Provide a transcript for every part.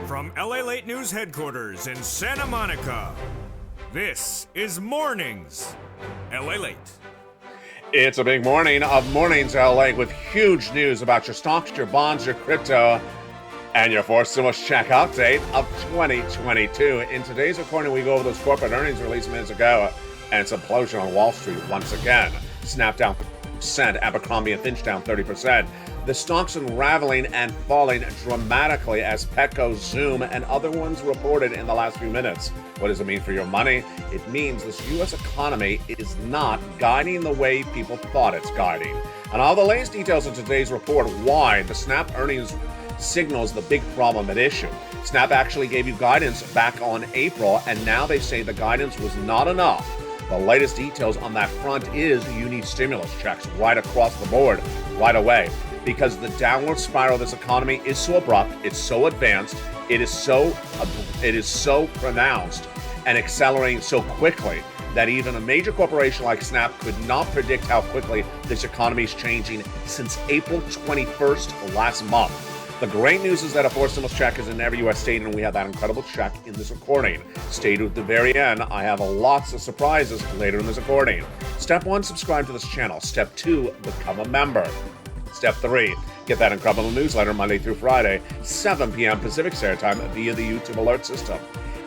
From LALATE News headquarters in Santa Monica, this is Mornings LALATE. It's a big morning of Mornings LA with huge news about your stocks, your bonds, your crypto, and your fourth stimulus check update of 2022. In today's recording, we go over those corporate earnings released minutes ago, and it's an implosion on Wall Street once again. Snap down 30%, Abercrombie and Finch down 30%. The stocks unraveling and falling dramatically as Petco, Zoom, and other ones reported in the last few minutes. What does it mean for your money? It means this U.S. economy is not guiding the way people thought it's guiding. And all the latest details in today's report why the Snap earnings signals the big problem at issue. Snap actually gave you guidance back on April, and now they say the guidance was not enough. The latest details on that front is you need stimulus checks right across the board right away, because the downward spiral of this economy is so abrupt, it's so advanced, it is so pronounced and accelerating so quickly that even a major corporation like Snap could not predict how quickly this economy is changing since April 21st last month. The great news is that a fourth stimulus check is in every U.S. state, and we have that incredible check in this recording. Stay to the very end. I have lots of surprises later in this recording. Step 1, subscribe to this channel. Step 2, become a member. Step 3, get that incredible newsletter Monday through Friday, 7 p.m. Pacific Standard Time via the YouTube alert system.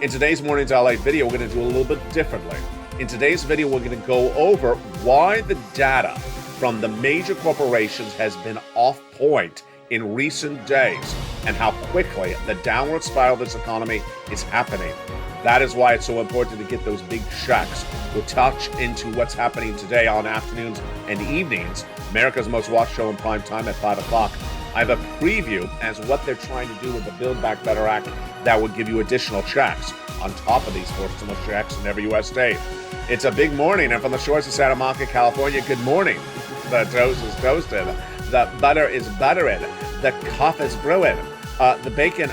In today's Mornings LA video, we're going to do a little bit differently. In today's video, we're going to go over why the data from the major corporations has been off point in recent days and how quickly the downward spiral of this economy is happening. That is why it's so important to get those big checks. We'll touch into what's happening today on afternoons and evenings, America's Most Watched show in prime time at 5 o'clock. I have a preview as what they're trying to do with the Build Back Better Act that would give you additional checks on top of these fourth stimulus checks in every U.S. state. It's a big morning, and from the shores of Santa Monica, California, good morning. The toast is toasted. The butter is buttering. The coffee is brewing. The bacon,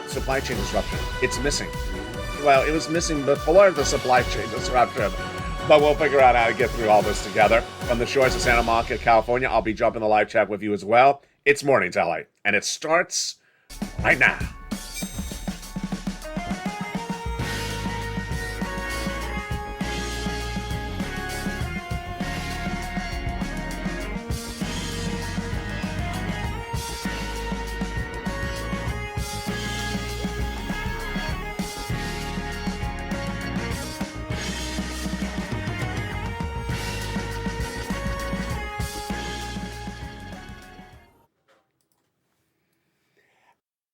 supply chain disruption. It's missing. Well, it was missing before the supply chain disruption. But we'll figure out how to get through all this together. From the shores of Santa Monica, California, I'll be jumping the live chat with you as well. It's Mornings LA, and it starts right now.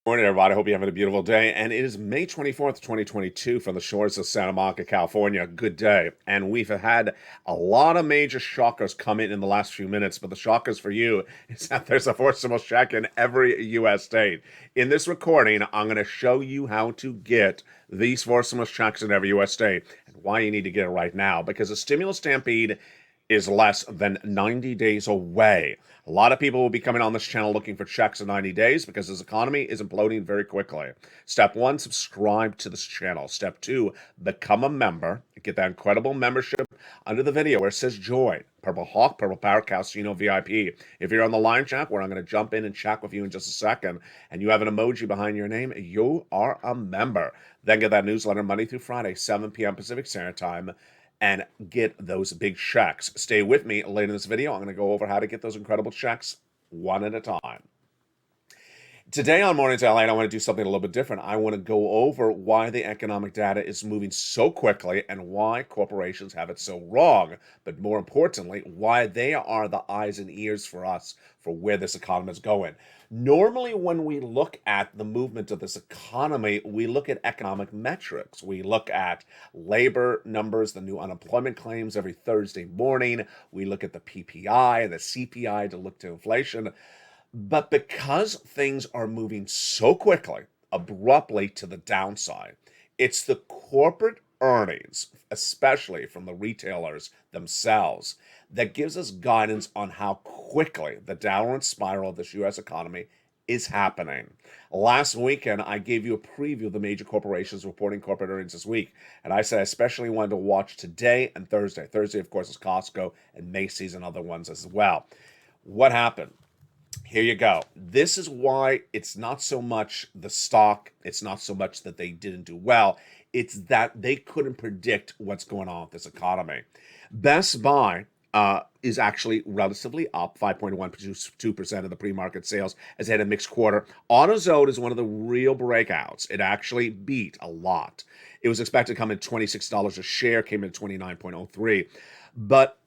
Morning, everybody. I hope you're having a beautiful day. And it is May 24th, 2022 from the shores of Santa Monica, California. Good day. And we've had a lot of major shockers come in the last few minutes. But the shockers for you is that there's a fourth stimulus check in every U.S. state. In this recording, I'm going to show you how to get these fourth stimulus checks in every U.S. state and why you need to get it right now. Because the stimulus stampede is less than 90 days away. A lot of people will be coming on this channel looking for checks in 90 days because this economy is imploding very quickly. Step 1, subscribe to this channel. Step 2, become a member. Get that incredible membership under the video where it says join. Purple Hawk, Purple Power, Casino VIP. If you're on the live chat, where I'm going to jump in and chat with you in just a second, and you have an emoji behind your name, you are a member. Then get that newsletter Monday through Friday, 7 p.m. Pacific Standard Time, and get those big checks. Stay with me later in this video. I'm going to go over how to get those incredible checks one at a time. Today on Mornings LA, I want to do something a little bit different. I want to go over why the economic data is moving so quickly and why corporations have it so wrong. But more importantly, why they are the eyes and ears for us for where this economy is going. Normally, when we look at the movement of this economy, we look at economic metrics. We look at labor numbers, the new unemployment claims every Thursday morning. We look at the PPI and the CPI to look to inflation. But because things are moving so quickly, abruptly to the downside, it's the corporate earnings, especially from the retailers themselves, that gives us guidance on how quickly the downward spiral of this U.S. economy is happening. Last weekend, I gave you a preview of the major corporations reporting corporate earnings this week, and I said I especially wanted to watch today and Thursday. Thursday, of course, is Costco and Macy's and other ones as well. What happened? Here you go. This is why it's not so much the stock, it's not so much that they didn't do well, it's that they couldn't predict what's going on with this economy. Best Buy is actually relatively up 5.12% of the pre-market sales as they had a mixed quarter. AutoZone is one of the real breakouts. It actually beat a lot. It was expected to come in $26 a share, came in at 29.03. But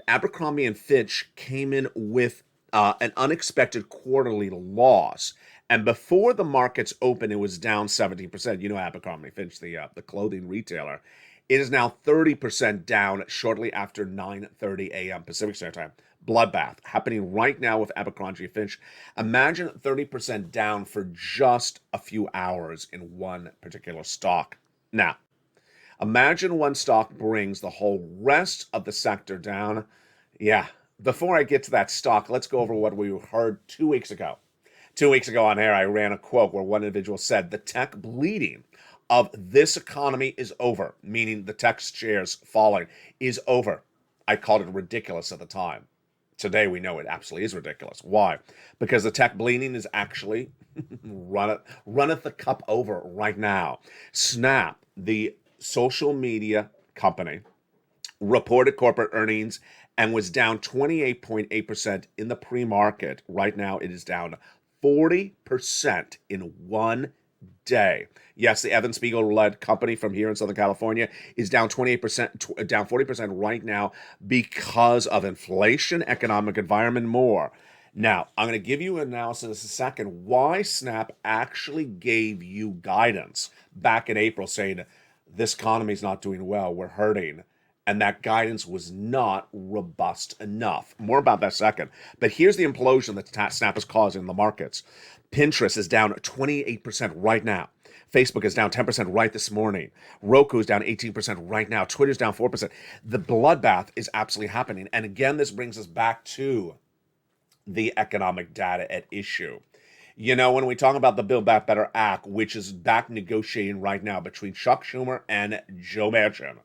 Abercrombie and Fitch came in with an unexpected quarterly loss. And before the markets open, it was down 17%. You know Abercrombie Fitch, the clothing retailer. It is now 30% down shortly after 9:30 a.m. Pacific Standard Time. Bloodbath happening right now with Abercrombie Fitch. Imagine 30% down for just a few hours in one particular stock. Now, imagine one stock brings the whole rest of the sector down. Yeah, before I get to that stock, let's go over what we heard 2 weeks ago. 2 weeks ago on air, I ran a quote where one individual said, the tech bleeding of this economy is over, meaning the tech shares falling is over. I called it ridiculous at the time. Today, we know it absolutely is ridiculous. Why? Because the tech bleeding is actually runneth the cup over right now. Snap, the social media company, reported corporate earnings and was down 28.8% in the pre-market. Right now, it is down 40% in one day. Yes, the Evan Spiegel-led company from here in Southern California is down 28%, down 40% right now because of inflation, economic environment, more. Now, I'm going to give you an analysis in a second why Snap actually gave you guidance back in April saying this economy is not doing well, we're hurting. And that guidance was not robust enough. More about that second. But here's the implosion that Snap is causing in the markets. Pinterest is down 28% right now. Facebook is down 10% right this morning. Roku is down 18% right now. Twitter's down 4%. The bloodbath is absolutely happening. And again, this brings us back to the economic data at issue. You know, when we talk about the Build Back Better Act, which is back negotiating right now between Chuck Schumer and Joe Manchin,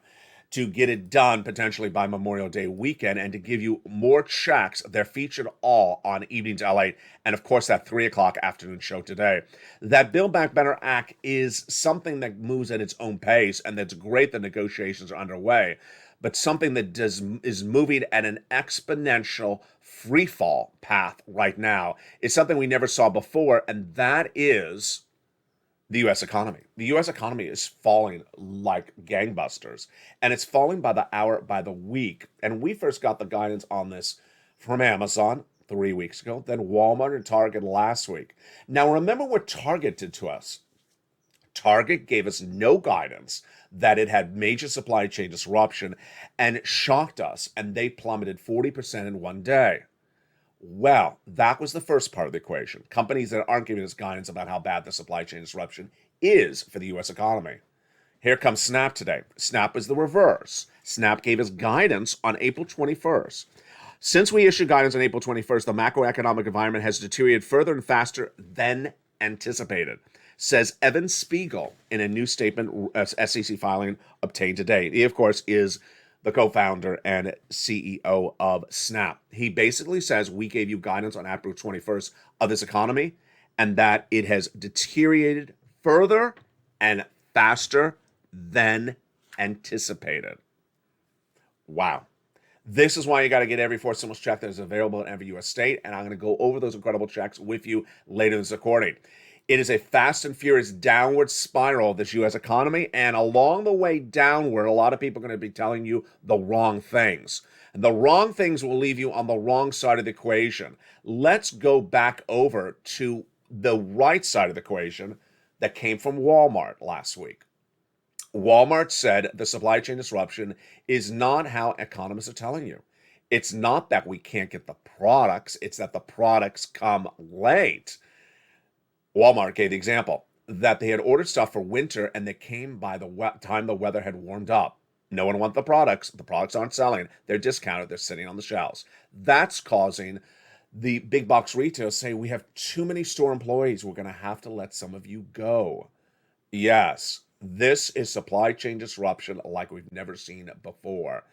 to get it done potentially by Memorial Day weekend and to give you more checks. They're featured all on Evenings LA and, of course, that 3 o'clock afternoon show today. That Build Back Better Act is something that moves at its own pace, and that's great that negotiations are underway, but something that is moving at an exponential free fall path right now. It's something we never saw before, and that is the U.S. economy. The U.S. economy is falling like gangbusters, and it's falling by the hour, by the week. And we first got the guidance on this from Amazon 3 weeks ago, then Walmart and Target last week. Now, remember what Target did to us. Target gave us no guidance that it had major supply chain disruption and shocked us, and they plummeted 40% in one day. Well, that was the first part of the equation. Companies that aren't giving us guidance about how bad the supply chain disruption is for the U.S. economy. Here comes Snap today. Snap is the reverse. Snap gave us guidance on April 21st. Since we issued guidance on April 21st, the macroeconomic environment has deteriorated further and faster than anticipated, says Evan Spiegel in a new statement, SEC filing obtained today. He, of course, is the co-founder and CEO of Snap. He basically says we gave you guidance on April 21st of this economy and that it has deteriorated further and faster than anticipated. Wow. This is why you got to get every fourth stimulus check that is available in every U.S. state, and I'm going to go over those incredible checks with you later in this recording. It is a fast and furious downward spiral of this U.S. economy, and along the way downward, a lot of people are going to be telling you the wrong things. And the wrong things will leave you on the wrong side of the equation. Let's go back over to the right side of the equation that came from Walmart last week. Walmart said the supply chain disruption is not how economists are telling you. It's not that we can't get the products, it's that the products come late. Walmart gave the example that they had ordered stuff for winter and they came by the time the weather had warmed up. No one wants the products. The products aren't selling. They're discounted. They're sitting on the shelves. That's causing the big box retailers say, we have too many store employees. We're going to have to let some of you go. Yes, this is supply chain disruption like we've never seen before.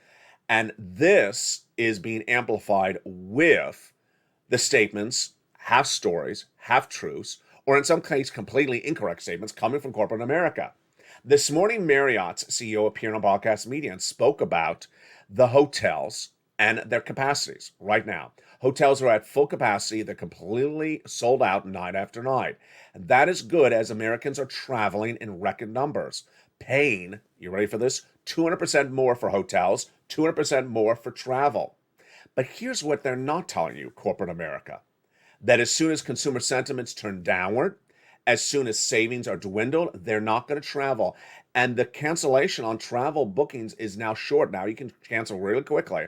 And this is being amplified with The statements, half stories, half truths, or in some cases, completely incorrect statements coming from corporate America. This morning, Marriott's CEO appeared on broadcast media and spoke about the hotels and their capacities right now. Hotels are at full capacity. They're completely sold out night after night. And that is good as Americans are traveling in record numbers, paying, you ready for this, 200% more for hotels, 200% more for travel. But here's what they're not telling you, corporate America, that as soon as consumer sentiments turn downward, as soon as savings are dwindled, they're not going to travel. And the cancellation on travel bookings is now short. Now you can cancel really quickly,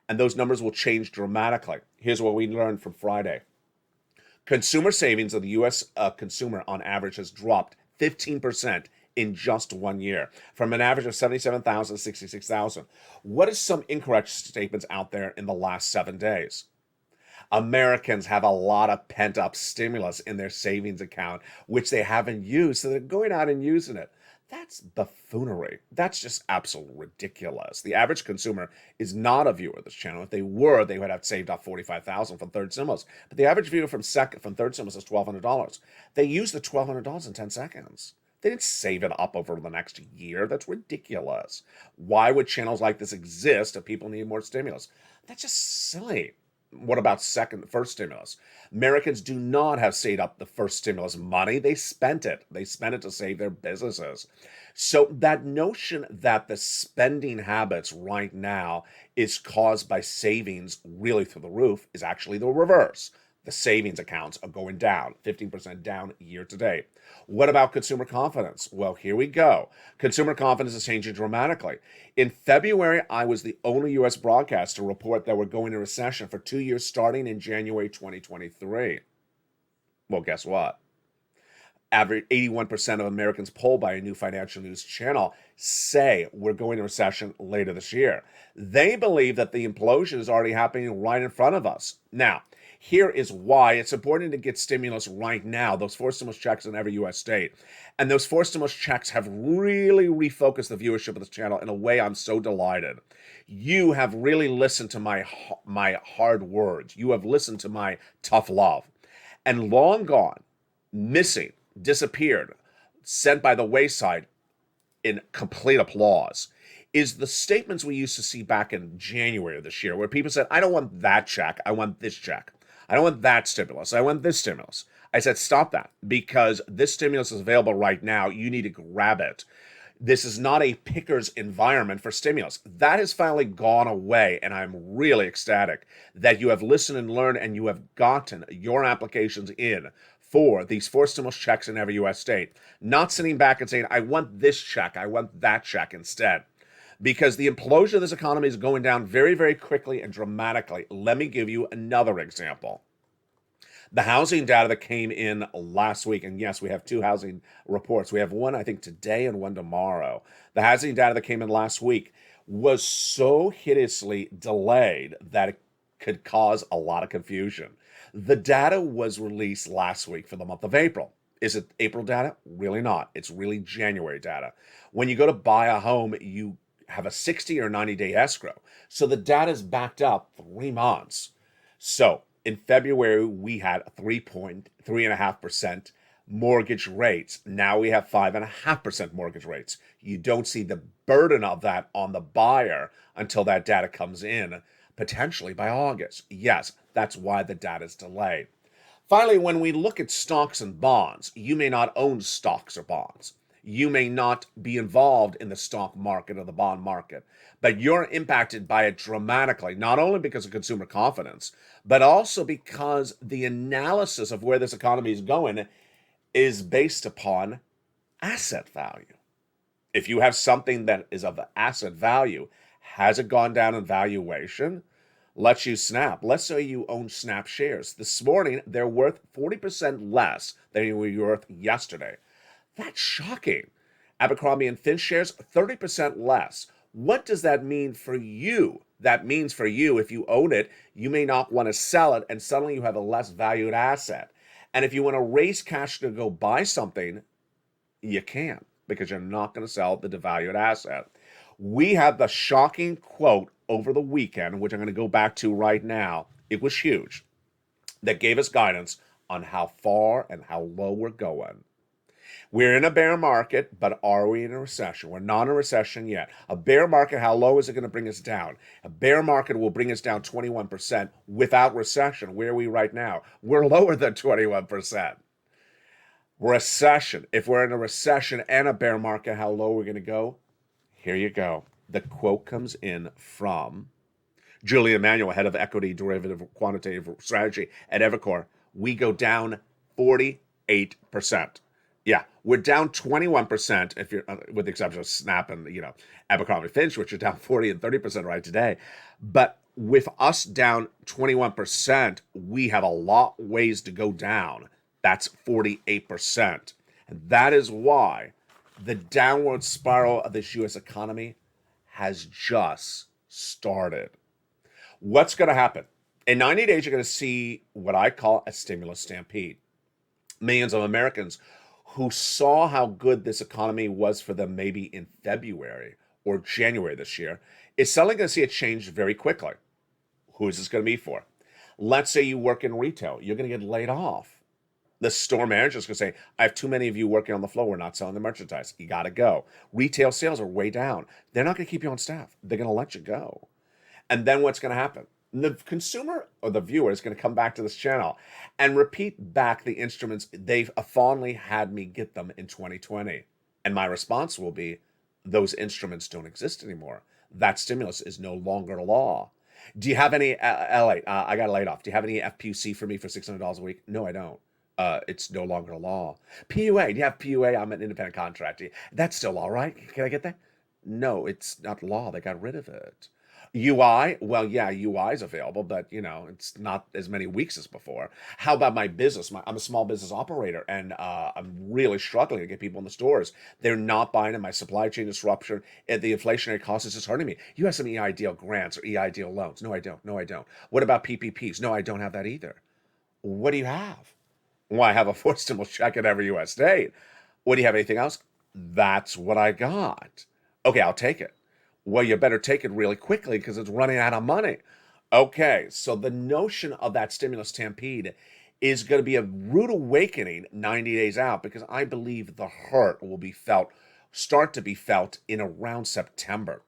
and those numbers will change dramatically. Here's what we learned from Friday. Consumer savings of the U.S. Consumer on average has dropped 15% in just 1 year, from an average of 77,000 to 66,000. What is some incorrect statements out there in the last 7 days? Americans have a lot of pent-up stimulus in their savings account, which they haven't used, so they're going out and using it. That's buffoonery. That's just absolutely ridiculous. The average consumer is not a viewer of this channel. If they were, they would have saved up $45,000 from third stimulus. But the average viewer from third stimulus is $1,200. They used the $1,200 in 10 seconds. They didn't save it up over the next year. That's ridiculous. Why would channels like this exist if people need more stimulus? That's just silly. What about first stimulus? Americans do not have saved up the first stimulus money. They spent it. They spent it to save their businesses. So that notion that the spending habits right now is caused by savings really through the roof is actually the reverse. The savings accounts are going down, 15% down year to date. What about consumer confidence? Well, here we go. Consumer confidence is changing dramatically. In February, I was the only U.S. broadcast to report that we're going into recession for 2 years starting in January 2023. Well, guess what? Average 81% of Americans polled by a new financial news channel say we're going into recession later this year. They believe that the implosion is already happening right in front of us. Now, here is why it's important to get stimulus right now, those 4 stimulus checks in every U.S. state. And those 4 stimulus checks have really refocused the viewership of this channel in a way I'm so delighted. You have really listened to my hard words. You have listened to my tough love. And long gone, missing, disappeared, sent by the wayside in complete applause, is the statements we used to see back in January of this year, where people said, I don't want that check, I want this check. I don't want that stimulus, I want this stimulus. I said, stop that, because this stimulus is available right now. You need to grab it. This is not a picker's environment for stimulus. That has finally gone away, and I'm really ecstatic that you have listened and learned and you have gotten your applications in for these 4 stimulus checks in every U.S. state. Not sitting back and saying, I want this check, I want that check instead. Because the implosion of this economy is going down very, very quickly and dramatically. Let me give you another example. The housing data that came in last week, and yes, we have 2 housing reports. We have one, I think, today and one tomorrow. The housing data that came in last week was so hideously delayed that it could cause a lot of confusion. The data was released last week for the month of April. Is it April data? Really not. It's really January data. When you go to buy a home, you have a 60 or 90-day escrow. So the data is backed up 3 months. So in February, we had 3.5% mortgage rates. Now we have 5.5% mortgage rates. You don't see the burden of that on the buyer until that data comes in, potentially by August. Yes, that's why the data is delayed. Finally, when we look at stocks and bonds, you may not own stocks or bonds. You may not be involved in the stock market or the bond market, but you're impacted by it dramatically, not only because of consumer confidence, but also because the analysis of where this economy is going is based upon asset value. If you have something that is of asset value, has it gone down in valuation? Let's use Snap. Let's say you own Snap shares. This morning, they're worth 40% less than they were worth yesterday. That's shocking. Abercrombie & Fitch shares, 30% less. What does that mean for you? That means for you, if you own it, you may not want to sell it, and suddenly you have a less valued asset. And if you want to raise cash to go buy something, you can't, because you're not going to sell the devalued asset. We had the shocking quote over the weekend, which I'm going to go back to right now. It was huge. that gave us guidance on how far and how low we're going. We're in a bear market, but are we in a recession? We're not in a recession yet. A bear market, how low is it going to bring us down? A bear market will bring us down 21% without recession. Where are we right now? We're lower than 21%. Recession. If we're in a recession and a bear market, how low we're going to go? Here you go. The quote comes in from Julia Emanuel, head of equity derivative quantitative strategy at Evercore. We go down 48%. Yeah, we're down 21% if you're with the exception of Snap and Abercrombie Finch, which are down 40 and 30% right today. But with us down 21%, we have a lot ways to go down. That's 48%. And that is why the downward spiral of this U.S. economy has just started. What's going to happen? In 90 days, you're going to see what I call a stimulus stampede. Millions of Americans who saw how good this economy was for them maybe in February or January this year is suddenly going to see it change very quickly. Who is this going to be for? Let's say you work in retail. You're going to get laid off. The store manager is going to say, I have too many of you working on the floor. We're not selling the merchandise. You got to go. Retail sales are way down. They're not going to keep you on staff. They're going to let you go. And then what's going to happen? The consumer or the viewer is going to come back to this channel and repeat back the instruments they've fondly had me get them in 2020. And my response will be, those instruments don't exist anymore. That stimulus is no longer law. Do you have any, I got laid off. Do you have any FPC for me for $600 a week? No, I don't. It's no longer law. PUA, do you have PUA? I'm an independent contractor. That's still law, right? Can I get that? No, it's not law. They got rid of it. UI, well, yeah, UI is available, but it's not as many weeks as before. How about my business? I'm a small business operator, and I'm really struggling to get people in the stores. They're not buying it. My supply chain disruption, and the inflationary cost is just hurting me. You have some EIDL grants or EIDL loans? No, I don't. No, I don't. What about PPPs? No, I don't have that either. What do you have? Well, I have a fourth stimulus check at every U.S. state. What do you have? Anything else? That's what I got. Okay, I'll take it. Well, you better take it really quickly because it's running out of money. Okay, so the notion of that stimulus stampede is going to be a rude awakening 90 days out because I believe the hurt will start to be felt in around September.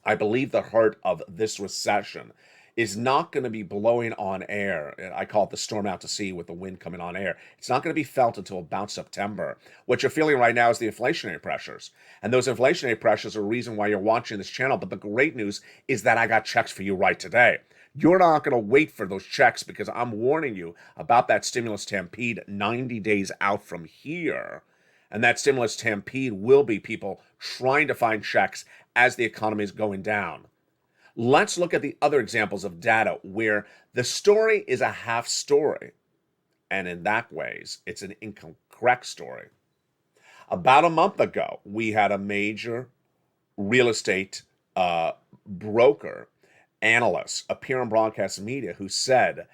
I believe the hurt of this recession is not going to be blowing on air. I call it the storm out to sea with the wind coming on air. It's not going to be felt until about September. What you're feeling right now is the inflationary pressures. And those inflationary pressures are the reason why you're watching this channel. But the great news is that I got checks for you right today. You're not going to wait for those checks because I'm warning you about that stimulus stampede 90 days out from here. And that stimulus stampede will be people trying to find checks as the economy is going down. Let's look at the other examples of data where the story is a half story. And in that ways, it's an incorrect story. About a month ago, we had a major real estate broker analyst appear on broadcast media who said,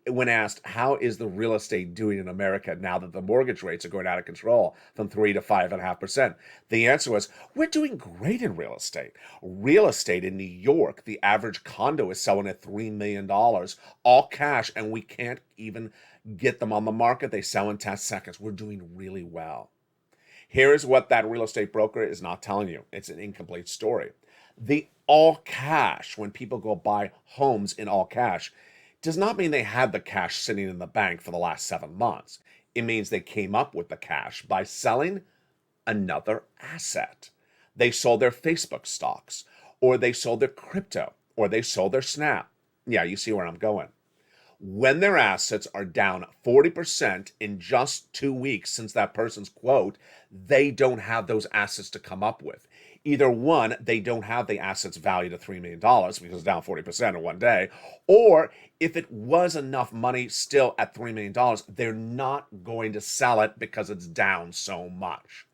when asked, how is the real estate doing in America now that the mortgage rates are going out of control from 3 to 5.5%? The answer was, we're doing great in real estate. Real estate in New York, the average condo is selling at $3 million, all cash, and we can't even get them on the market. They sell in 10 seconds. We're doing really well. Here's what that real estate broker is not telling you. It's an incomplete story. The all cash, when people go buy homes in all cash, does not mean they had the cash sitting in the bank for the last 7 months. It means they came up with the cash by selling another asset. They sold their Facebook stocks, or they sold their crypto, or they sold their Snap. Yeah, you see where I'm going. When their assets are down 40% in just 2 weeks since that person's quote, they don't have those assets to come up with. Either one, they don't have the assets valued at $3 million because it's down 40% in one day, or if it was enough money still at $3 million, they're not going to sell it because it's down so much.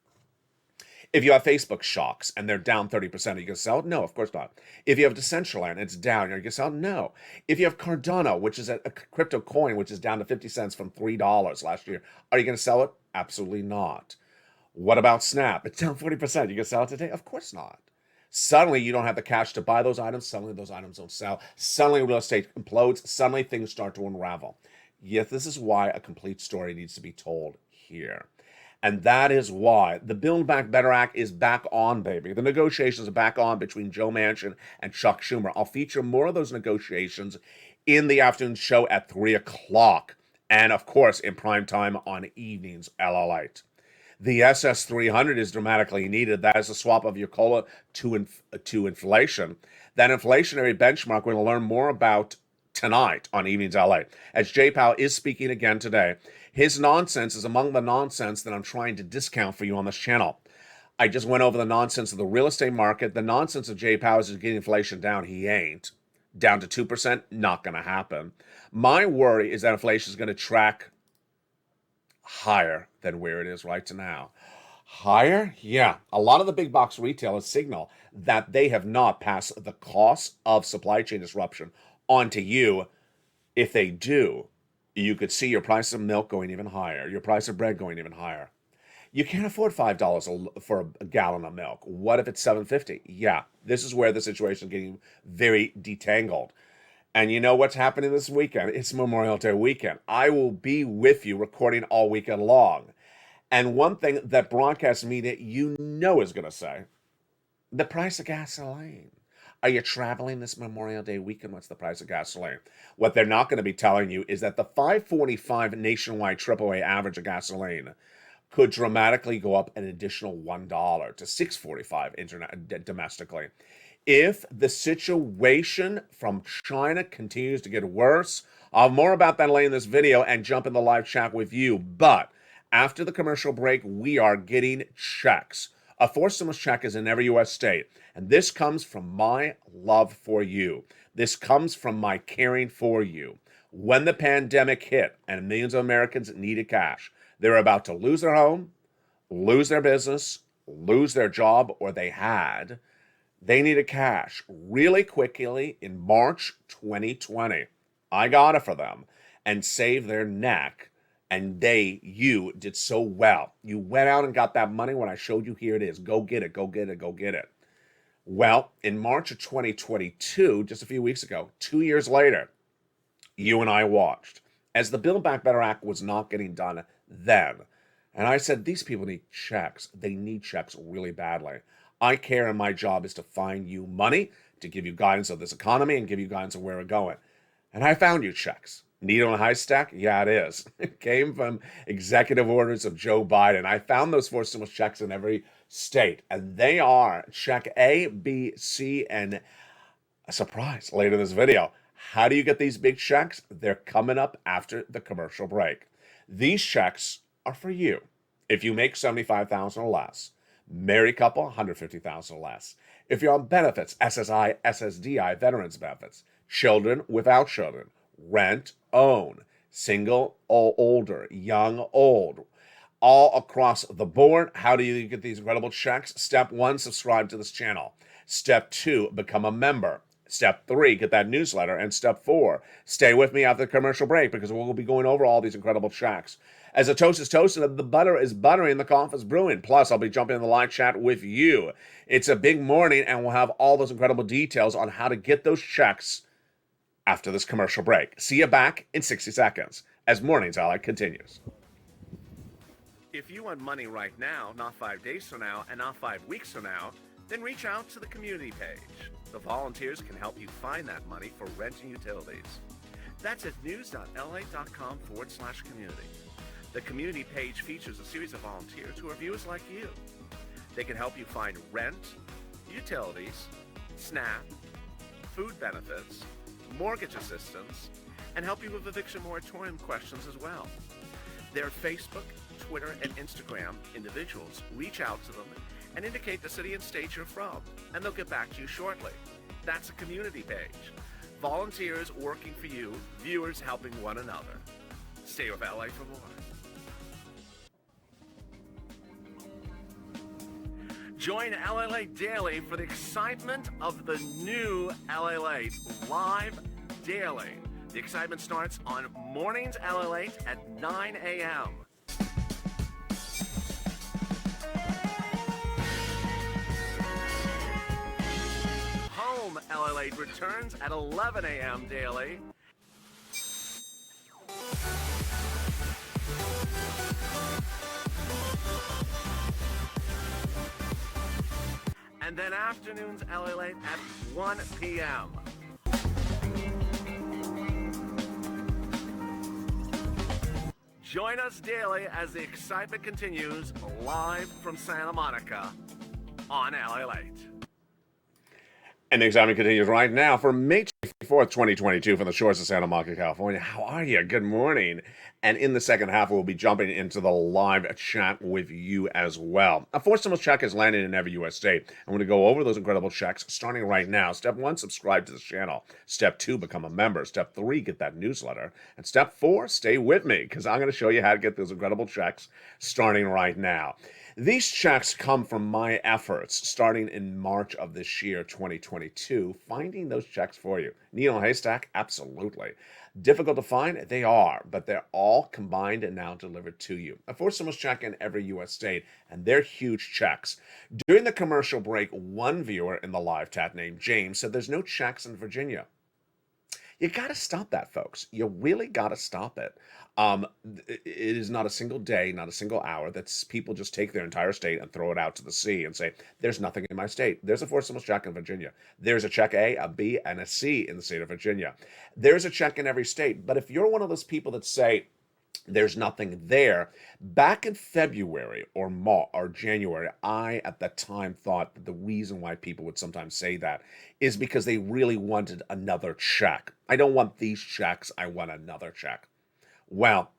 If you have Facebook stocks and they're down 30%, are you going to sell it? No, of course not. If you have Decentraland and it's down, are you going to sell it? No. If you have Cardano, which is a crypto coin, which is down to 50 cents from $3 last year, are you going to sell it? Absolutely not. What about Snap? It's down 40%. You going to sell it today? Of course not. Suddenly, you don't have the cash to buy those items. Suddenly, those items don't sell. Suddenly, real estate implodes. Suddenly, things start to unravel. Yet, this is why a complete story needs to be told here. And that is why the Build Back Better Act is back on, baby. The negotiations are back on between Joe Manchin and Chuck Schumer. I'll feature more of those negotiations in the afternoon show at 3 o'clock. And, of course, in prime time on evenings, LALATE. The SS300 is dramatically needed. That is a swap of your COLA to inflation. That inflationary benchmark we're going to learn more about tonight on Evenings LA. As Jay Powell is speaking again today, his nonsense is among the nonsense that I'm trying to discount for you on this channel. I just went over the nonsense of the real estate market. The nonsense of Jay Powell is getting inflation down. He ain't. Down to 2%, not going to happen. My worry is that inflation is going to track higher than where it is right now. Higher? Yeah. A lot of the big box retailers signal that they have not passed the cost of supply chain disruption onto you. If they do, you could see your price of milk going even higher, your price of bread going even higher. You can't afford $5 for a gallon of milk. What if it's $7.50? Yeah, this is where the situation is getting very detangled. And you know what's happening this weekend? It's Memorial Day weekend. I will be with you recording all weekend long. And one thing that broadcast media you know is going to say, the price of gasoline. Are you traveling this Memorial Day weekend? What's the price of gasoline? What they're not going to be telling you is that the $5.45 nationwide AAA average of gasoline could dramatically go up an additional $1 to $6.45 domestically. If the situation from China continues to get worse, I'll have more about that later in this video and jump in the live chat with you. But after the commercial break, we are getting checks. A forced stimulus check is in every U.S. state. And this comes from my love for you. This comes from my caring for you. When the pandemic hit and millions of Americans needed cash, they were about to lose their home, lose their business, lose their job, or they needed cash really quickly in March 2020. I got it for them and saved their neck. And you did so well. You went out and got that money when I showed you, here it is. Go get it, go get it, go get it. Well, in March of 2022, just a few weeks ago, 2 years later, you and I watched as the Build Back Better Act was not getting done then. And I said, these people need checks. They need checks really badly. I care, and my job is to find you money, to give you guidance of this economy and give you guidance of where we're going. And I found you checks. Need on a high stack? Yeah, it is. It came from executive orders of Joe Biden. I found those forced stimulus checks in every state. And they are check A, B, C, and a surprise later in this video. How do you get these big checks? They're coming up after the commercial break. These checks are for you. If you make $75,000 or less, married couple, $150,000 or less. If you're on benefits, SSI, SSDI, veterans benefits, children without children, rent, own, single, older, young, old, all across the board. How do you get these incredible checks? Step 1, subscribe to this channel. Step 2, become a member. Step 3, get that newsletter. And step 4, stay with me after the commercial break because we'll be going over all these incredible checks. As the toast is toasted, the butter is buttering, the coffee is brewing. Plus, I'll be jumping in the live chat with you. It's a big morning, and we'll have all those incredible details on how to get those checks after this commercial break. See you back in 60 seconds as Mornings LA continues. If you want money right now, not 5 days from now, and not 5 weeks from now, then reach out to the community page. The volunteers can help you find that money for rent and utilities. That's at news.la.com/community. The community page features a series of volunteers who are viewers like you. They can help you find rent, utilities, SNAP, food benefits, mortgage assistance, and help you with eviction moratorium questions as well. Their Facebook, Twitter, and Instagram individuals reach out to them and indicate the city and state you're from, and they'll get back to you shortly. That's a community page. Volunteers working for you, viewers helping one another. Stay with LA for more. Join LALATE Daily for the excitement of the new LALATE live daily. The excitement starts on Mornings LALATE at 9 a.m. LALATE returns at 11 a.m. daily. And then afternoons LALATE at 1 p.m. Join us daily as the excitement continues live from Santa Monica on LALATE. And the excitement continues right now for May 4th, 2022 from the shores of Santa Monica, California. How are you? Good morning. And in the second half, we'll be jumping into the live chat with you as well. A fourth stimulus check has landed in every U.S. state. I'm going to go over those incredible checks starting right now. Step 1, subscribe to the channel. Step 2, become a member. Step 3, get that newsletter. And step 4, stay with me because I'm going to show you how to get those incredible checks starting right now. These checks come from my efforts starting in March of this year, 2022, finding those checks for you. Needle in a haystack? Absolutely. Difficult to find? They are, but they're all combined and now delivered to you. A fourth stimulus check in every U.S. state, and they're huge checks. During the commercial break, one viewer in the live chat named James said there's no checks in Virginia. You got to stop that, folks. You really got to stop it. It is not a single day, not a single hour that people just take their entire state and throw it out to the sea and say, there's nothing in my state. There's a fourth stimulus check in Virginia. There's a check A, a B, and a C in the state of Virginia. There's a check in every state. But if you're one of those people that say, there's nothing there. Back in February or March or January, I at that time thought that the reason why people would sometimes say that is because they really wanted another check. I don't want these checks. I want another check. Well,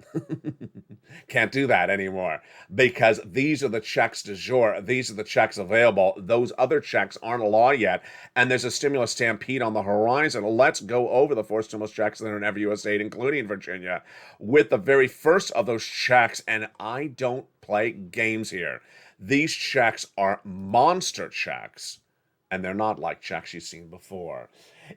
can't do that anymore because these are the checks du jour. These are the checks available. Those other checks aren't a law yet, and there's a stimulus stampede on the horizon. Let's go over the 4 stimulus checks that are in every U.S. state, including Virginia, with the very first of those checks, and I don't play games here. These checks are monster checks, and they're not like checks you've seen before.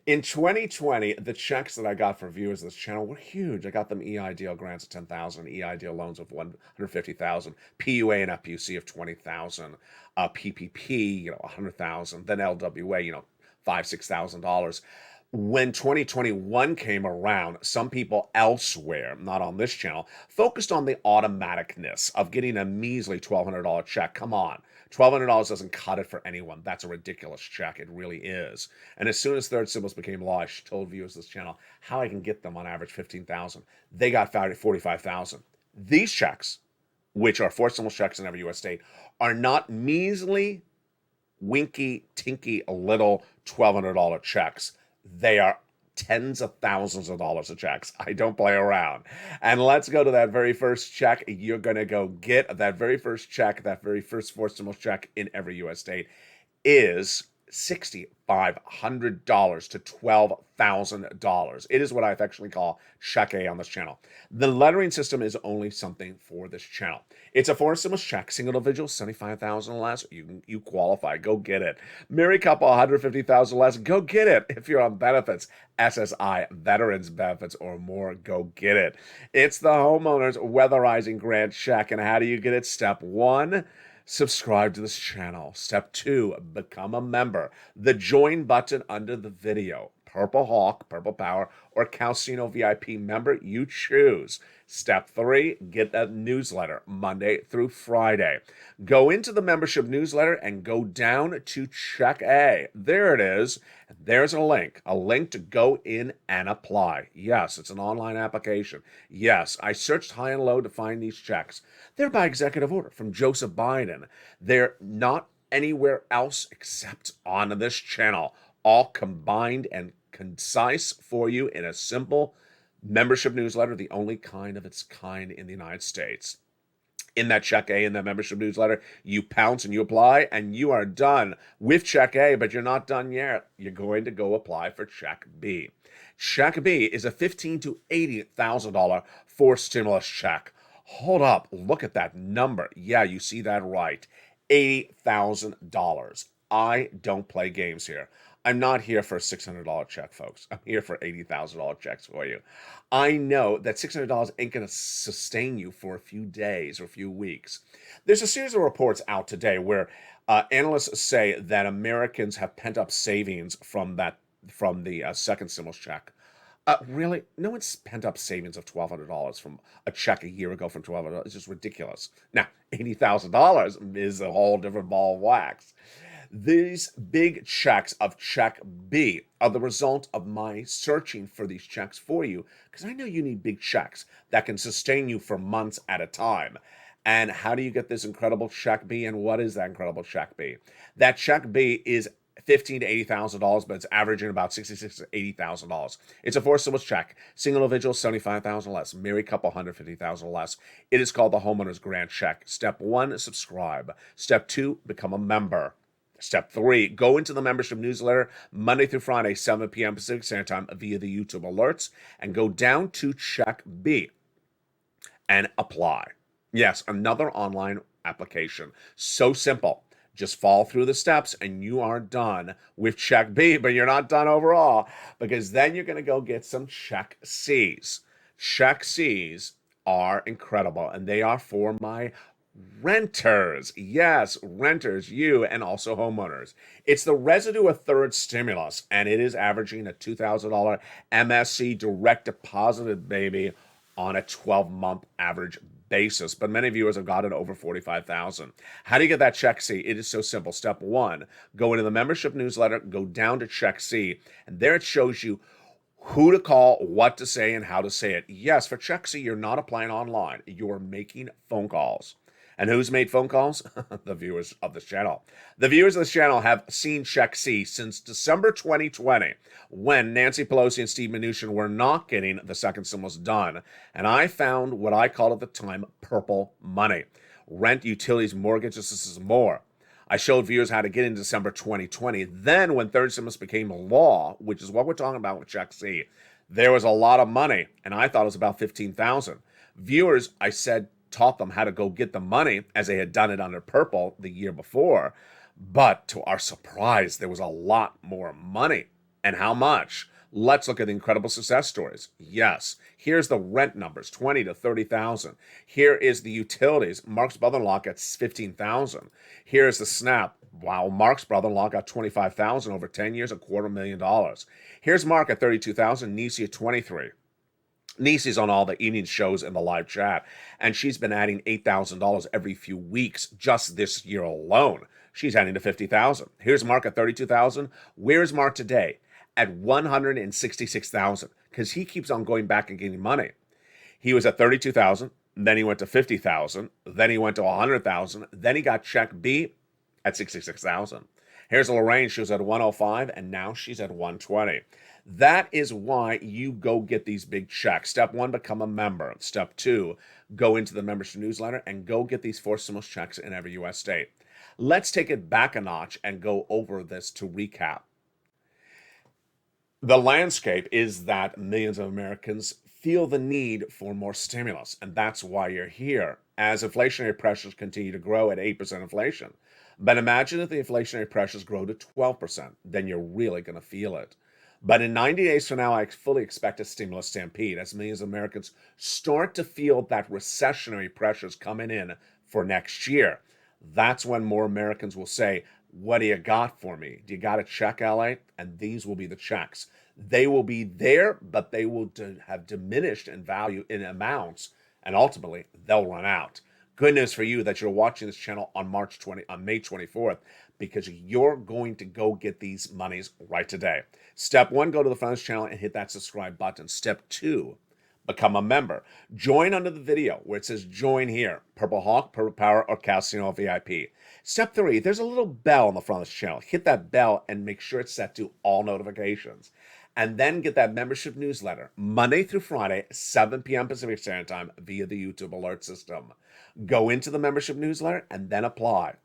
In 2020, the checks that I got for viewers of this channel were huge. I got them EIDL grants of $10,000, EIDL loans of $150,000, PUA and FPUC of $20,000, PPP, $100,000, then LWA, $5,000-$6,000. When 2021 came around, some people elsewhere, not on this channel, focused on the automaticness of getting a measly $1,200 check. Come on. $1,200 doesn't cut it for anyone. That's a ridiculous check. It really is. And as soon as third stimulus became law, I told viewers of this channel how I can get them on average $15,000. They got valued at $45,000. These checks, which are fourth stimulus checks in every U.S. state, are not measly, winky, tinky, little $1,200 checks. They are tens of thousands of dollars of checks. I don't play around. And let's go to that very first check. You're going to go get that very first check, that very first fourth stimulus check in every U.S. state is $6,500 to $12,000. It is what I affectionately call Check A on this channel. The lettering system is only something for this channel. It's a fourth stimulus check, single individual, $75,000 or less. You qualify. Go get it. Married couple, $150,000 less. Go get it. If you're on benefits, SSI, veterans benefits, or more, go get it. It's the homeowners weatherizing grant check. And how do you get it? Step 1. Subscribe to this channel. Step 2, become a member. The join button under the video. Purple Hawk, Purple Power, or Calcino VIP member, you choose. Step 3, get a newsletter Monday through Friday. Go into the membership newsletter and go down to Check A. There it is. There's a link to go in and apply. Yes, it's an online application. Yes, I searched high and low to find these checks. They're by executive order from Joseph Biden. They're not anywhere else except on this channel. All combined and concise for you in a simple membership newsletter, the only kind of its kind in the United States. In that Check A, in that membership newsletter, you pounce and you apply, and you are done with Check A, but you're not done yet. You're going to go apply for Check B. Check B is a $15,000 to $80,000 for stimulus check. Hold up, look at that number. Yeah, you see that right. $80,000. I don't play games here. I'm not here for a $600 check, folks. I'm here for $80,000 checks for you. I know that $600 ain't going to sustain you for a few days or a few weeks. There's a series of reports out today where analysts say that Americans have pent-up savings from that from the second stimulus check. Really, no one spent up savings of $1,200 from a check a year ago from $1,200. It's just ridiculous. Now, $80,000 is a whole different ball of wax. These big checks of Check B are the result of my searching for these checks for you, because I know you need big checks that can sustain you for months at a time. And how do you get this incredible Check B? And what is that incredible Check B? That Check B is $15,000 to $80,000, but it's averaging about $66,000 to $80,000. It's a four stimulus check. Single individual, $75,000 less. Married couple, $150,000 less. It is called the Homeowner's Grant Check. Step 1, subscribe. Step 2, become a member. Step 3, go into the membership newsletter Monday through Friday, 7 p.m. Pacific Standard Time via the YouTube alerts, and go down to Check B and apply. Yes, another online application. So simple. Just follow through the steps and you are done with Check B, but you're not done overall, because then you're going to go get some Check Cs. Check Cs are incredible, and they are for my renters. Yes, renters, you, and also homeowners. It's the residue of third stimulus, and it is averaging a $2,000 MSC direct deposited, baby, on a 12-month average basis. But many viewers have gotten over $45,000. How do you get that Check C? It is so simple. Step 1, go into the membership newsletter, go down to Check C, and there it shows you who to call, what to say, and how to say it. Yes, for Check C, you're not applying online. You're making phone calls. And who's made phone calls? The viewers of this channel. The viewers of this channel have seen Check C since December 2020, when Nancy Pelosi and Steve Mnuchin were not getting the second stimulus done. And I found what I called at the time purple money. Rent, utilities, mortgages, this is more. I showed viewers how to get in December 2020. Then when third stimulus became law, which is what we're talking about with Check C, there was a lot of money, and I thought it was about $15,000. Viewers, I said, taught them how to go get the money, as they had done it under purple the year before. But to our surprise, there was a lot more money. And how much? Let's look at the incredible success stories. Yes, here's the rent numbers, $20,000 to $30,000. Here is the utilities. Mark's brother-in-law gets $15,000. Here's the SNAP. Wow, Mark's brother-in-law got $25,000 over 10 years, $250,000. Here's Mark at $32,000, Nisi at $23,000. Nisi's on all the evening shows in the live chat, and she's been adding $8,000 every few weeks just this year alone. She's adding to $50,000. Here's Mark at $32,000. Where's Mark today? At $166,000, because he keeps on going back and getting money. He was at $32,000, then he went to $50,000, then he went to $100,000, then he got Check B at $66,000. Here's Lorraine. She was at $105,000, and now she's at $120,000. That is why you go get these big checks. Step 1, become a member. Step 2, go into the membership newsletter and go get these 4 stimulus checks in every U.S. state. Let's take it back a notch and go over this to recap. The landscape is that millions of Americans feel the need for more stimulus, and that's why you're here, as inflationary pressures continue to grow at 8% inflation. But imagine if the inflationary pressures grow to 12%, then you're really going to feel it. But in 90 days from now, I fully expect a stimulus stampede as millions of Americans start to feel that recessionary pressures coming in for next year. That's when more Americans will say, what do you got for me? Do you got a check, LA? And these will be the checks. They will be there, but they will have diminished in value in amounts, and ultimately they'll run out. Good news for you that you're watching this channel on May 24th, because you're going to go get these monies right today. Step 1, go to the front of this channel and hit that subscribe button. Step 2, become a member. Join under the video where it says join here, Purple Hawk, Purple Power, or Casino VIP. Step 3, there's a little bell on the front of this channel. Hit that bell and make sure it's set to all notifications. And then get that membership newsletter Monday through Friday, 7 p.m. Pacific Standard Time via the YouTube alert system. Go into the membership newsletter and then apply.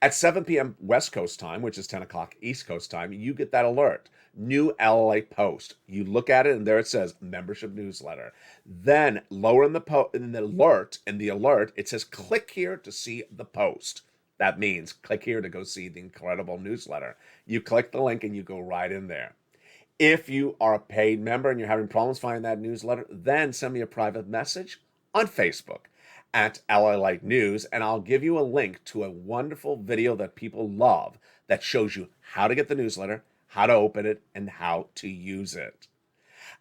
At 7 p.m. West Coast time, which is 10 o'clock East Coast time, you get that alert. New LALATE post. You look at it and there it says membership newsletter. Then lower in the alert, it says click here to see the post. That means click here to go see the incredible newsletter. You click the link and you go right in there. If you are a paid member and you're having problems finding that newsletter, then send me a private message on Facebook at LALATE News, and I'll give you a link to a wonderful video that people love that shows you how to get the newsletter, how to open it, and how to use it.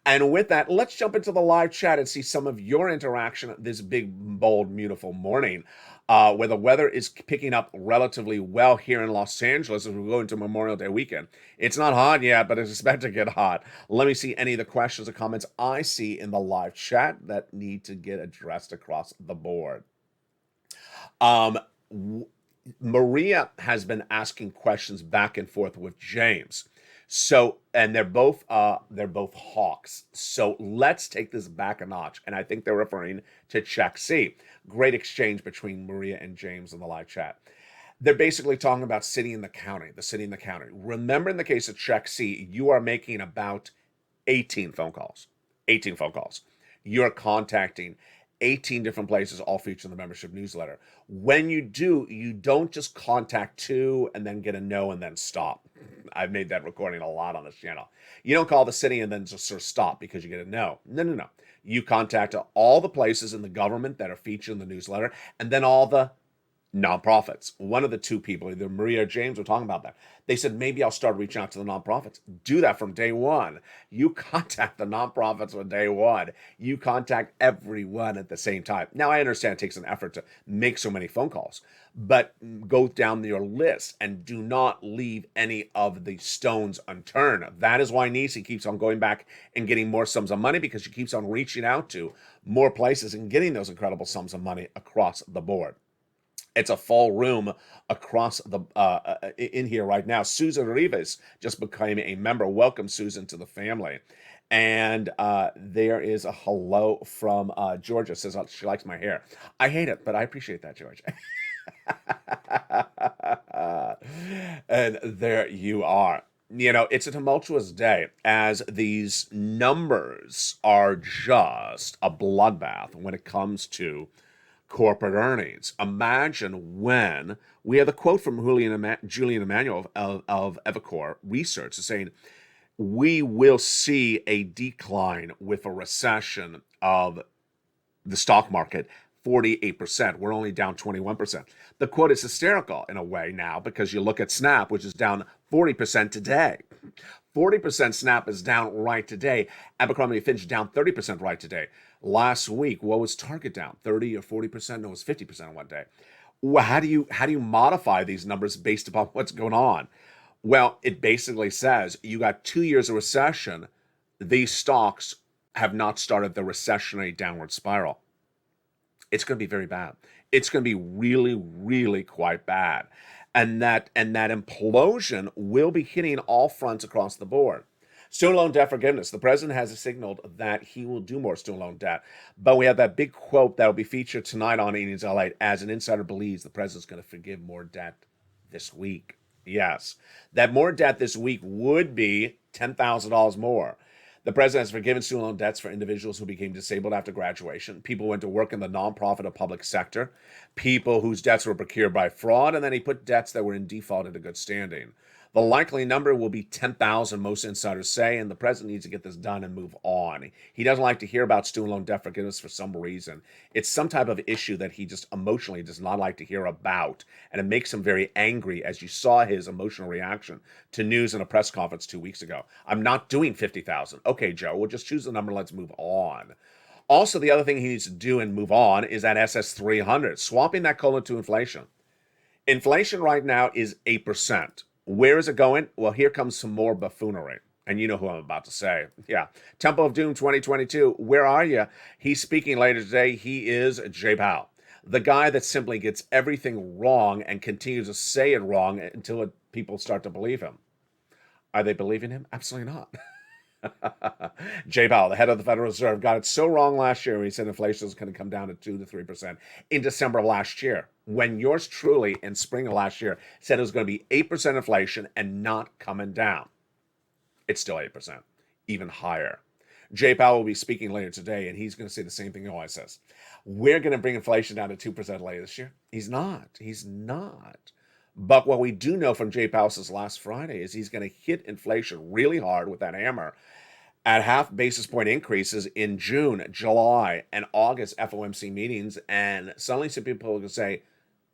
And with that, let's jump into the live chat and see some of your interaction this big, bold, beautiful morning, where the weather is picking up relatively well here in Los Angeles as we go into Memorial Day weekend. It's not hot yet, but it's expected to get hot. Let me see any of the questions or comments I see in the live chat that need to get addressed across the board. Maria has been asking questions back and forth with James. So, and they're both hawks. So let's take this back a notch. And I think they're referring to Check C. Great exchange between Maria and James in the live chat. They're basically talking about city and the county, the city and the county. Remember, in the case of Check C, you are making about 18 phone calls. 18 phone calls. You're contacting 18 different places, all featured in the membership newsletter. When you do, you don't just contact 2 and then get a no and then stop. I've made that recording a lot on this channel. You don't call the city and then just sort of stop because you get a no. No. You contact all the places in the government that are featured in the newsletter, and then all the nonprofits. One of the 2 people, either Maria or James, were talking about that. They said, maybe I'll start reaching out to the nonprofits. Do that from day one. You contact the nonprofits from day one. You contact everyone at the same time. Now, I understand it takes an effort to make so many phone calls, but go down your list and do not leave any of the stones unturned. That is why Nisi keeps on going back and getting more sums of money, because she keeps on reaching out to more places and getting those incredible sums of money across the board. It's a full room across the in here right now. Susan Rivas just became a member. Welcome, Susan, to the family. And there is a hello from Georgia. Says she likes my hair. I hate it, but I appreciate that, Georgia. And there you are. You know, it's a tumultuous day as these numbers are just a bloodbath when it comes to corporate earnings. Imagine when we have the quote from Julian Emanuel of Evercore Research saying, we will see a decline with a recession of the stock market, 48%. We're only down 21%. The quote is hysterical in a way now, because you look at Snap, which is down 40% today. 40% Snap is down right today. Abercrombie & Fitch down 30% right today. Last week, what was Target down? 30 or 40%? No, it was 50% on one day. Well, how do you modify these numbers based upon what's going on? Well, it basically says you got 2 years of recession. These stocks have not started the recessionary downward spiral. It's going to be very bad. It's going to be really, really quite bad. And that implosion will be hitting all fronts across the board. Student loan debt forgiveness. The president has signaled that he will do more student loan debt. But we have that big quote that will be featured tonight on Evenings LALATE, as an insider believes the president's going to forgive more debt this week. Yes, that more debt this week would be $10,000 more. The president has forgiven student loan debts for individuals who became disabled after graduation, people who went to work in the nonprofit or public sector, people whose debts were procured by fraud, and then he put debts that were in default into good standing. The likely number will be 10,000, most insiders say, and the president needs to get this done and move on. He doesn't like to hear about student loan debt forgiveness for some reason. It's some type of issue that he just emotionally does not like to hear about, and it makes him very angry, as you saw his emotional reaction to news in a press conference 2 weeks ago. I'm not doing 50,000. Okay, Joe, we'll just choose the number. Let's move on. Also, the other thing he needs to do and move on is that SS300, swapping that COLA to inflation. Inflation right now is 8%. Where is it going? Well, here comes some more buffoonery. And you know who I'm about to say. Yeah. Temple of Doom 2022. Where are you? He's speaking later today. He is Jay Powell, the guy that simply gets everything wrong and continues to say it wrong until people start to believe him. Are they believing him? Absolutely not. Jay Powell, the head of the Federal Reserve, got it so wrong last year. He said inflation is going to come down to 2 to 3% in December of last year, when yours truly in spring of last year said it was going to be 8% inflation and not coming down. It's still 8%, even higher. Jay Powell will be speaking later today, and he's going to say the same thing he always says. We're going to bring inflation down to 2% later this year. He's not. But what we do know from Jay Powell's last Friday is he's going to hit inflation really hard with that hammer at half basis point increases in June, July, and August FOMC meetings. And suddenly some people are going to say,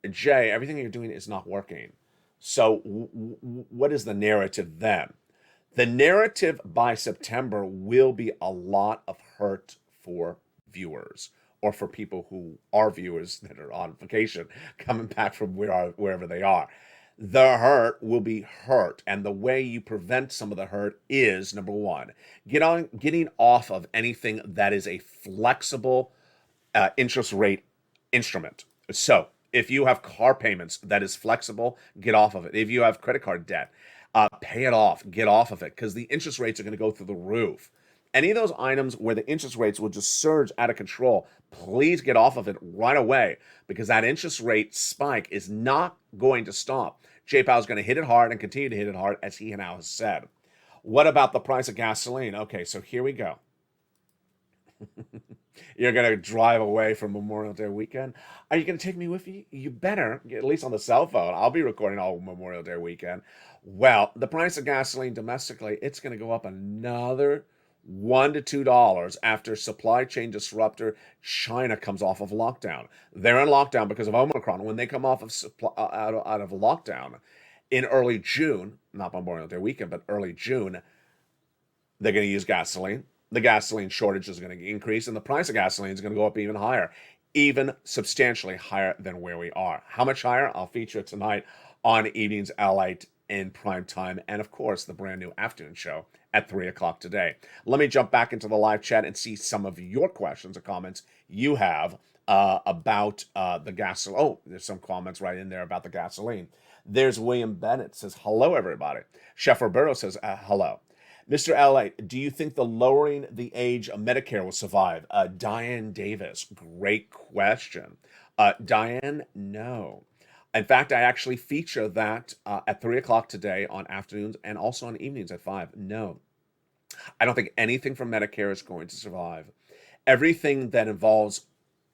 Jay, everything you're doing is not working. So what is the narrative then? The narrative by September will be a lot of hurt for viewers or for people who are viewers that are on vacation coming back from wherever they are. The hurt will be hurt, and the way you prevent some of the hurt is number one, getting off of anything that is a flexible interest rate instrument. So if you have car payments that is flexible, get off of it. If you have credit card debt, pay it off, get off of it, because the interest rates are going to go through the roof. Any of those items where the interest rates will just surge out of control, please get off of it right away, because that interest rate spike is not going to stop. Jay Powell is going to hit it hard and continue to hit it hard, as he now has said. What about the price of gasoline? Okay, so here we go. You're going to drive away from Memorial Day weekend? Are you going to take me with you? You better, at least on the cell phone. I'll be recording all Memorial Day weekend. Well, the price of gasoline domestically, it's going to go up another $1 to $2 after supply chain disruptor China comes off of lockdown. They're in lockdown because of Omicron. When they come off of out of lockdown in early June, not Memorial Day weekend, but early June, they're going to use gasoline. The gasoline shortage is going to increase, and the price of gasoline is going to go up even higher, even substantially higher than where we are. How much higher? I'll feature it tonight on Evenings LALATE in prime time, and of course, the brand new afternoon show at 3 o'clock today. Let me jump back into the live chat and see some of your questions or comments you have about the gasoline. Oh, there's some comments right in there about the gasoline. There's William Bennett says, hello, everybody. Chef Roberto says, hello. Mr. LA, do you think the lowering the age of Medicare will survive? Diane Davis, great question. Diane, no. In fact, I actually feature that at 3 o'clock today on afternoons and also on evenings at 5. No, I don't think anything from Medicare is going to survive. Everything that involves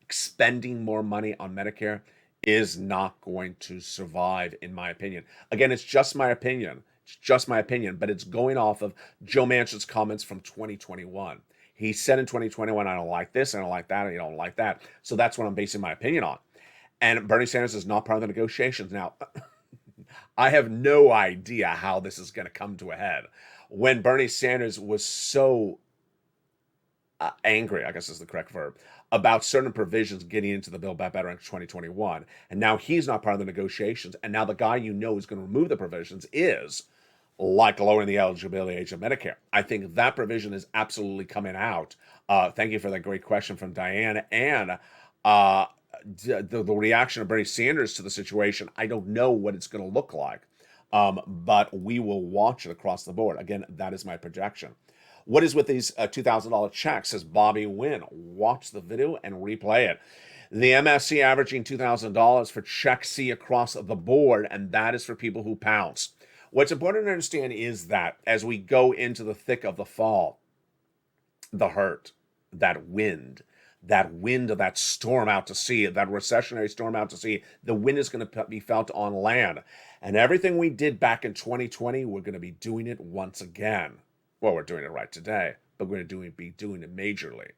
spending more money on Medicare is not going to survive, in my opinion. Again, it's just my opinion. It's just my opinion, but it's going off of Joe Manchin's comments from 2021. He said in 2021, I don't like this, I don't like that, I don't like that. So that's what I'm basing my opinion on. And Bernie Sanders is not part of the negotiations. Now, I have no idea how this is going to come to a head. When Bernie Sanders was so angry, I guess is the correct verb, about certain provisions getting into the Build Back Better in 2021, and now he's not part of the negotiations, and now the guy you know is going to remove the provisions is like lowering the eligibility age of Medicare. I think that provision is absolutely coming out. Thank you for that great question from Diane. And the reaction of Bernie Sanders to the situation, I don't know what it's going to look like, but we will watch it across the board. Again, that is my projection. What is with these $2,000 checks, says Bobby Wynn. Watch the video and replay it. The MSC averaging $2,000 for check C across the board, and that is for people who pounce. What's important to understand is that as we go into the thick of the fall, the hurt, that wind of that storm out to sea, that recessionary storm out to sea, the wind is going to be felt on land. And everything we did back in 2020, we're going to be doing it once again. Well, we're doing it right today, but we're going to be doing it majorly.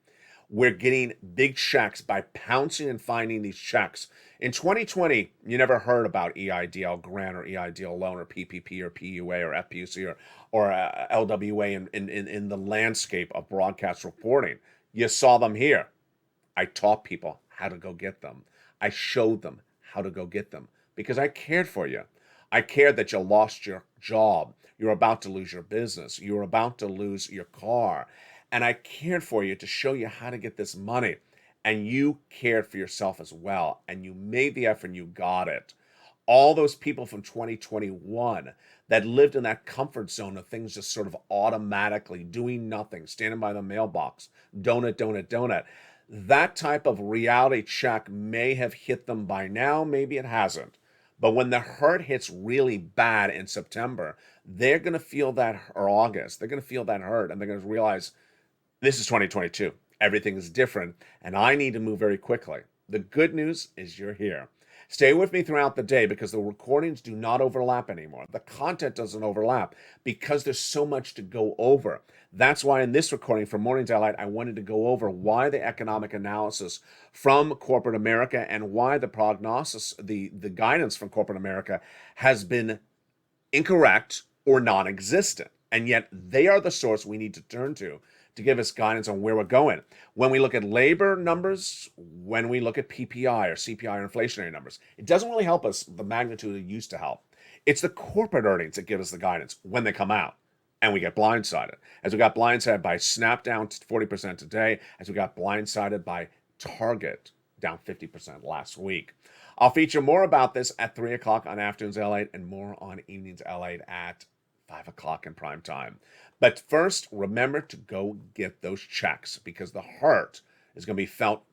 We're getting big checks by pouncing and finding these checks. In 2020, you never heard about EIDL grant or EIDL loan or PPP or PUA or FPUC or LWA in the landscape of broadcast reporting. You saw them here. I taught people how to go get them. I showed them how to go get them because I cared for you. I cared that you lost your job. You're about to lose your business. You're about to lose your car. And I cared for you to show you how to get this money. And you cared for yourself as well. And you made the effort and you got it. All those people from 2021 that lived in that comfort zone of things just sort of automatically doing nothing, standing by the mailbox, donut. That type of reality check may have hit them by now. Maybe it hasn't. But when the hurt hits really bad in September, they're going to feel that, or August, they're going to feel that hurt, and they're going to realize this is 2022. Everything is different, and I need to move very quickly. The good news is you're here. Stay with me throughout the day because the recordings do not overlap anymore. The content doesn't overlap because there's so much to go over. That's why in this recording for Morning Daylight, I wanted to go over why the economic analysis from corporate America and why the prognosis, the guidance from corporate America has been incorrect or non-existent. And yet they are the source we need to turn to give us guidance on where we're going. When we look at labor numbers, when we look at PPI or CPI or inflationary numbers, it doesn't really help us the magnitude it used to help. It's the corporate earnings that give us the guidance when they come out. And we get blindsided. As we got blindsided by Snap down to 40% today, as we got blindsided by Target down 50% last week. I'll feature more about this at 3 o'clock on Afternoons LA and more on Evenings LA at 5 o'clock in prime time. But first, remember to go get those checks because the hurt is going to be felt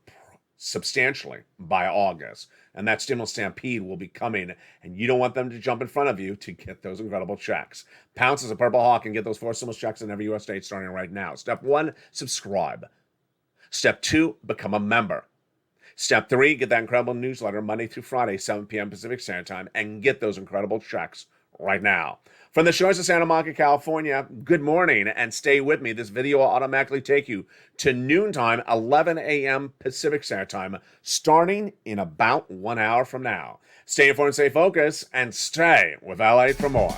substantially by August. And that stimulus stampede will be coming, and you don't want them to jump in front of you to get those incredible checks. Pounce as a Purple Hawk and get those 4 stimulus checks in every U.S. state starting right now. Step 1, subscribe. Step 2, become a member. Step 3, get that incredible newsletter Monday through Friday, 7 p.m. Pacific Standard Time, and get those incredible checks right now. From the shores of Santa Monica, California, good morning, and stay with me. This video will automatically take you to noontime, 11 a.m. Pacific Standard Time, starting in about 1 hour from now. Stay informed, stay focused, and stay with LA for more.